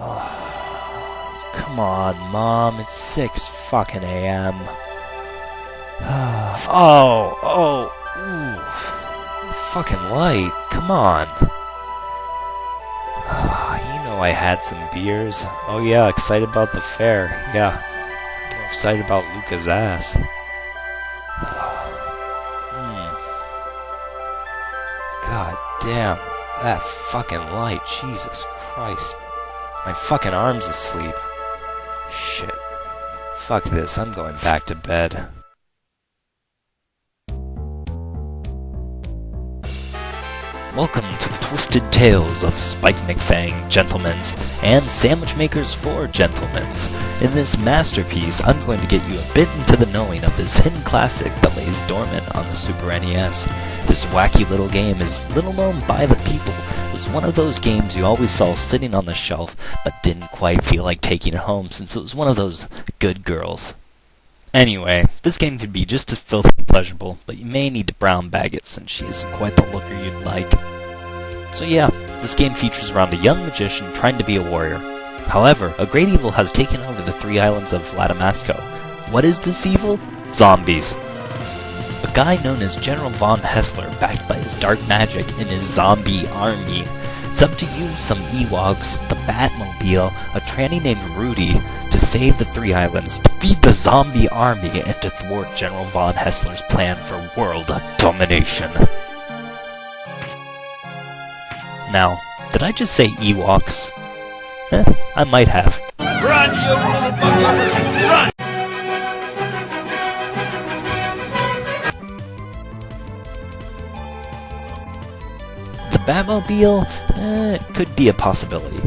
Oh, come on, Mom. It's 6 fucking a.m. Ooh. Fucking light. Come on. You know I had some beers. Oh yeah, excited about the fair. Yeah. I'm excited about Luca's ass. God damn. That fucking light. Jesus Christ. My fucking arm's asleep. Shit. Fuck this. I'm going back to bed. Welcome to the twisted tales of Spike McFang, gentlemen's, and sandwich makers for gentlemen's. In this masterpiece, I'm going to get you a bit into the knowing of this hidden classic that lays dormant on the Super NES. This wacky little game is little known by the people. It was one of those games you always saw sitting on the shelf, but didn't quite feel like taking it home since it was one of those good girls. Anyway, this game could be just as filthy and pleasurable, but you may need to brown bag it since she isn't quite the looker you'd like. So yeah, this game features around a young magician trying to be a warrior. However, a great evil has taken over the 3 islands of Vladimasco. What is this evil? Zombies. A guy known as General Von Hessler, backed by his dark magic and his zombie army. It's up to you, some Ewoks, the Batmobile, a tranny named Rudy, to save the 3 islands, defeat the zombie army, and to thwart General Von Hessler's plan for world domination. Now, did I just say Ewoks? I might have. Run, you little fucker! Run! The Batmobile? Could be a possibility.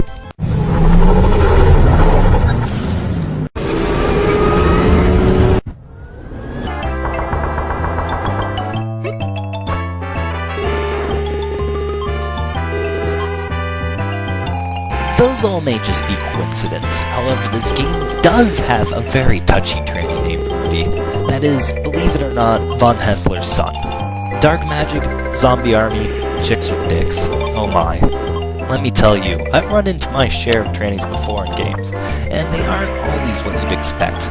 Those all may just be coincidence. However, this game does have a very touchy tranny named Rudy. That is, believe it or not, Von Hessler's son. Dark magic, zombie army, chicks with dicks. Oh my. Let me tell you, I've run into my share of trannies before in games, and they aren't always what you'd expect.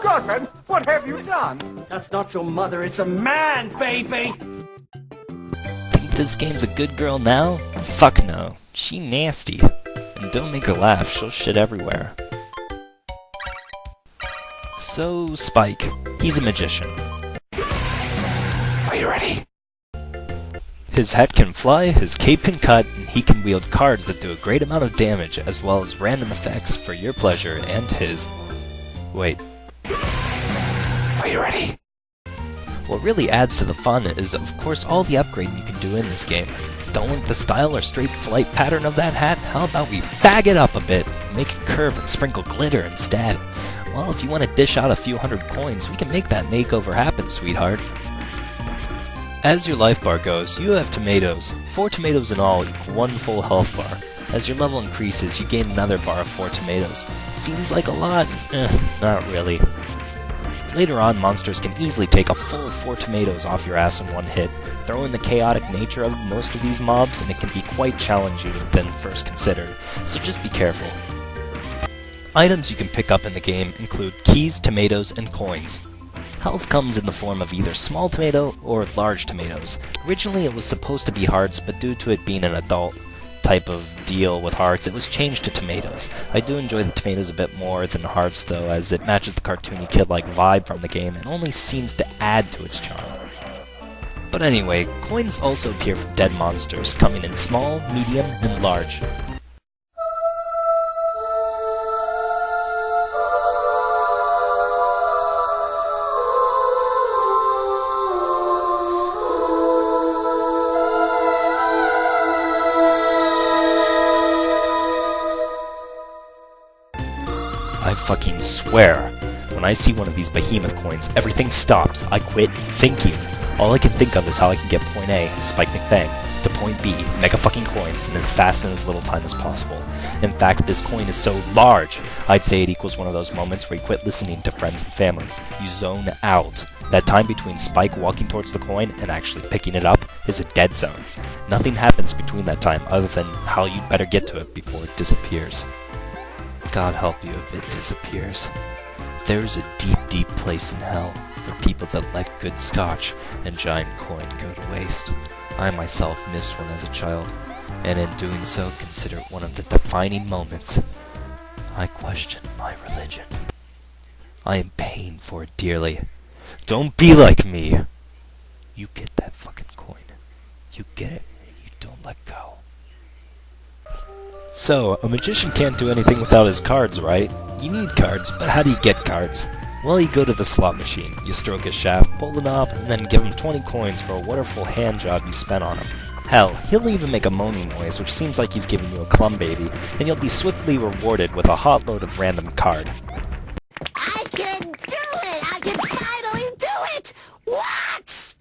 Gorgon, what have you done? That's not your mother, it's a man, baby! Think this game's a good girl now? Fuck no. She nasty. And don't make her laugh, she'll shit everywhere. So, Spike. He's a magician. Are you ready? His hat can fly, his cape can cut, and he can wield cards that do a great amount of damage, as well as random effects for your pleasure and his. Wait. Are you ready? What really adds to the fun is, of course, all the upgrading you can do in this game. Don't like the style or straight flight pattern of that hat? How about we fag it up a bit, make it curve and sprinkle glitter instead? Well, if you want to dish out a few hundred coins, we can make that makeover happen, sweetheart. As your life bar goes, you have tomatoes. 4 tomatoes in all equal 1 full health bar. As your level increases, you gain another bar of 4 tomatoes. Seems like a lot? Not really. Later on, monsters can easily take a full 4 tomatoes off your ass in one hit. Throw in the chaotic nature of most of these mobs, and it can be quite challenging than first considered, so just be careful. Items you can pick up in the game include keys, tomatoes, and coins. Health comes in the form of either small tomato or large tomatoes. Originally it was supposed to be hearts, but due to it being an adult type of deal with hearts, it was changed to tomatoes. I do enjoy the tomatoes a bit more than hearts though, as it matches the cartoony kid-like vibe from the game and only seems to add to its charm. But anyway, coins also appear from dead monsters, coming in small, medium, and large. I fucking swear, when I see one of these behemoth coins, everything stops. I quit thinking. All I can think of is how I can get point A, Spike McFang, to point B, make a fucking coin, in as fast and as little time as possible. In fact, this coin is so large, I'd say it equals one of those moments where you quit listening to friends and family. You zone out. That time between Spike walking towards the coin and actually picking it up is a dead zone. Nothing happens between that time other than how you'd better get to it before it disappears. God help you if it disappears. There's a deep, deep place in hell for people that let good scotch and giant coin go to waste. I myself missed one as a child, and in doing so consider it one of the defining moments. I question my religion. I am paying for it dearly. Don't be like me! You get that fucking coin. You get it, and you don't let go. So, a magician can't do anything without his cards, right? You need cards, but how do you get cards? Well, you go to the slot machine, you stroke his shaft, pull the knob, and then give him 20 coins for a wonderful hand job you spent on him. Hell, he'll even make a moaning noise, which seems like he's giving you a clum baby, and you'll be swiftly rewarded with a hot load of random card. I can do it! I can finally do it! What?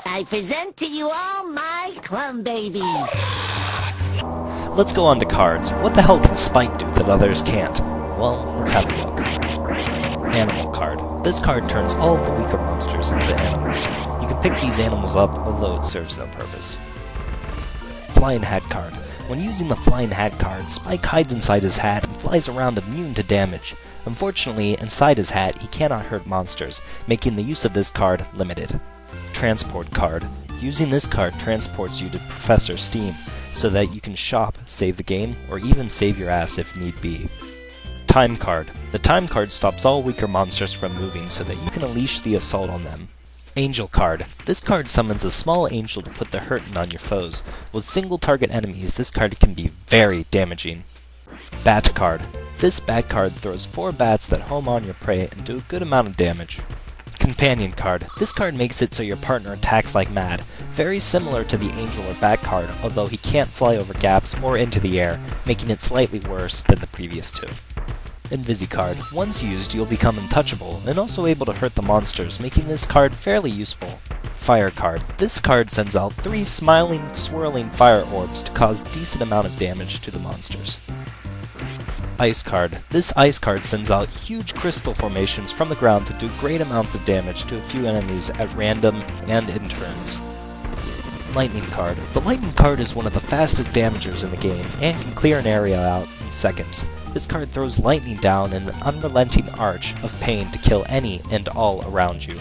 I present to you all my clum babies. Let's go on to cards. What the hell can Spike do that others can't? Well, let's have a look. Animal card. This card turns all of the weaker monsters into animals. You can pick these animals up, although it serves no purpose. Flying Hat card. When using the Flying Hat card, Spike hides inside his hat and flies around immune to damage. Unfortunately, inside his hat, he cannot hurt monsters, making the use of this card limited. Transport card. Using this card transports you to Professor Steam, so that you can shop, save the game, or even save your ass if need be. Time card. The time card stops all weaker monsters from moving so that you can unleash the assault on them. Angel card. This card summons a small angel to put the hurtin' on your foes. With single target enemies, this card can be very damaging. Bat card. This bat card throws 4 bats that home on your prey and do a good amount of damage. Companion card. This card makes it so your partner attacks like mad, very similar to the angel or bat card, although he can't fly over gaps or into the air, making it slightly worse than the previous two. Invisicard. Once used, you'll become untouchable, and also able to hurt the monsters, making this card fairly useful. Fire card. This card sends out 3 smiling, swirling fire orbs to cause decent amount of damage to the monsters. Ice card. This ice card sends out huge crystal formations from the ground to do great amounts of damage to a few enemies at random and in turns. Lightning card. The lightning card is one of the fastest damagers in the game and can clear an area out in seconds. This card throws lightning down in an unrelenting arch of pain to kill any and all around you.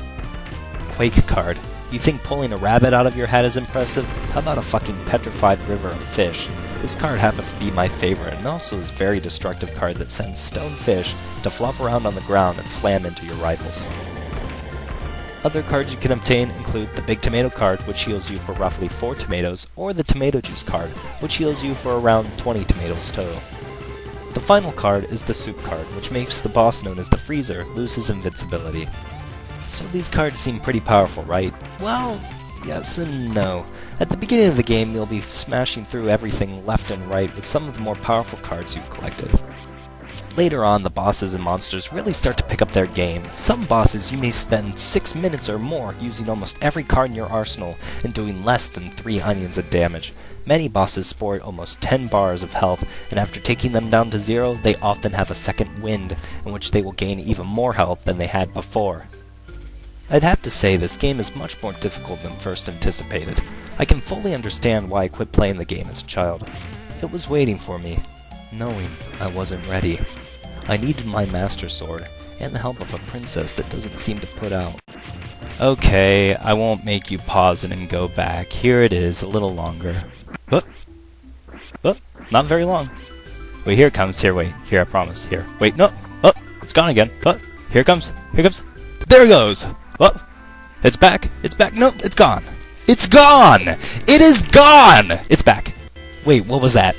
Quake card. You think pulling a rabbit out of your hat is impressive? How about a fucking petrified river of fish? This card happens to be my favorite, and also is a very destructive card that sends stone fish to flop around on the ground and slam into your rivals. Other cards you can obtain include the Big Tomato card, which heals you for roughly 4 tomatoes, or the Tomato Juice card, which heals you for around 20 tomatoes total. The final card is the Soup card, which makes the boss known as the Freezer lose his invincibility. So these cards seem pretty powerful, right? Well, yes and no. At the beginning of the game, you'll be smashing through everything left and right with some of the more powerful cards you've collected. Later on, the bosses and monsters really start to pick up their game. Some bosses you may spend 6 minutes or more using almost every card in your arsenal and doing less than 3 onions of damage. Many bosses sport almost 10 bars of health, and after taking them down to 0, they often have a second wind, in which they will gain even more health than they had before. I'd have to say this game is much more difficult than first anticipated. I can fully understand why I quit playing the game as a child. It was waiting for me, knowing I wasn't ready. I needed my Master Sword, and the help of a princess that doesn't seem to put out. Okay, I won't make you pause it and go back. Here it is, a little longer. Oh, not very long. Wait, here it comes. Here, wait. Here, I promise. Here. Wait, no. Oh, it's gone again. Oh, here it comes. Here it comes. There it goes. Oh, it's back. It's back. Nope, it's gone. It's gone! It is gone! It's back. Wait, what was that?